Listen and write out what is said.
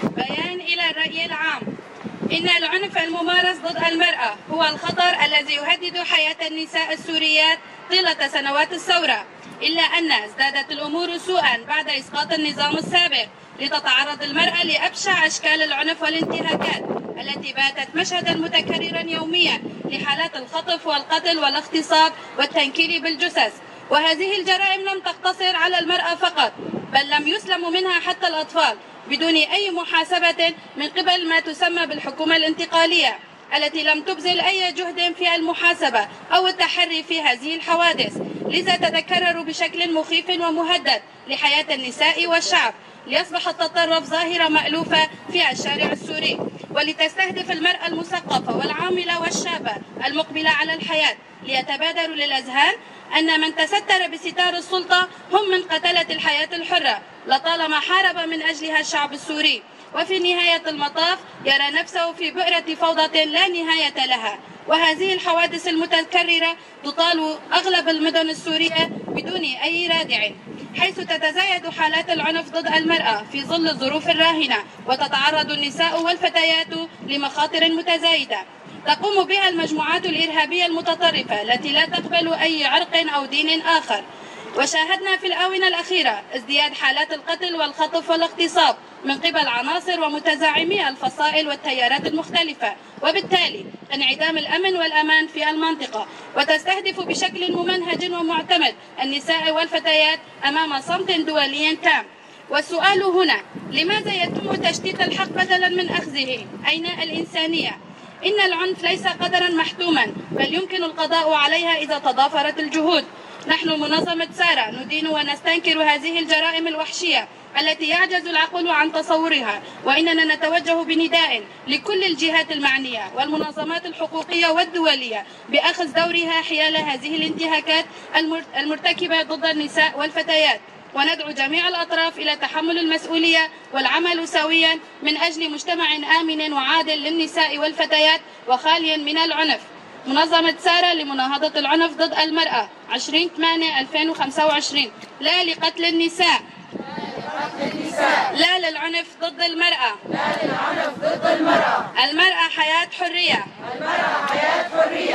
بيان إلى الرأي العام. إن العنف الممارس ضد المرأة هو الخطر الذي يهدد حياة النساء السوريات طيلة سنوات الثورة، إلا أن ازدادت الأمور سوءا بعد إسقاط النظام السابق، لتتعرض المرأة لأبشع أشكال العنف والانتهاكات التي باتت مشهدا متكررا يوميا لحالات الخطف والقتل والاغتصاب والتنكيل بالجثث. وهذه الجرائم لم تقتصر على المرأة فقط، بل لم يسلم منها حتى الأطفال بدون أي محاسبة من قبل ما تسمى بالحكومة الانتقالية، التي لم تبذل أي جهد في المحاسبة أو التحري في هذه الحوادث، لذا تتكرر بشكل مخيف ومهدد لحياة النساء والشعب، ليصبح التطرف ظاهرة مألوفة في الشارع السوري، ولتستهدف المرأة المثقفة والعاملة والشابة المقبلة على الحياة، ليتبادر للأذهان أن من تستر بستار السلطة هم من قتلة الحياة الحرة لطالما حارب من أجلها الشعب السوري، وفي نهاية المطاف يرى نفسه في بؤرة فوضى لا نهاية لها. وهذه الحوادث المتكررة تطال أغلب المدن السورية بدون أي رادع، حيث تتزايد حالات العنف ضد المرأة في ظل الظروف الراهنة، وتتعرض النساء والفتيات لمخاطر متزايدة تقوم بها المجموعات الإرهابية المتطرفة التي لا تقبل أي عرق أو دين آخر. وشاهدنا في الآونة الأخيرة ازدياد حالات القتل والخطف والاغتصاب من قبل عناصر ومتزعمي الفصائل والتيارات المختلفة، وبالتالي انعدام الأمن والأمان في المنطقة، وتستهدف بشكل ممنهج ومعتمد النساء والفتيات أمام صمت دولي تام. والسؤال هنا: لماذا يتم تشتيت الحق بدلا من أخذه؟ أين الإنسانية؟ إن العنف ليس قدرا محتوما، بل يمكن القضاء عليها إذا تضافرت الجهود. نحن منظمة سارة ندين ونستنكر هذه الجرائم الوحشية التي يعجز العقل عن تصورها، وإننا نتوجه بنداء لكل الجهات المعنية والمنظمات الحقوقية والدولية بأخذ دورها حيال هذه الانتهاكات المرتكبة ضد النساء والفتيات، وندعو جميع الأطراف إلى تحمل المسؤولية والعمل سويا من أجل مجتمع آمن وعادل للنساء والفتيات وخاليا من العنف. منظمة سارة لمناهضة العنف ضد المرأة 20/8/2025. لا لقتل النساء، لا للعنف ضد المرأة، لا للعنف ضد المرأة. المرأة حياة حرية. المرأة حياة حرية.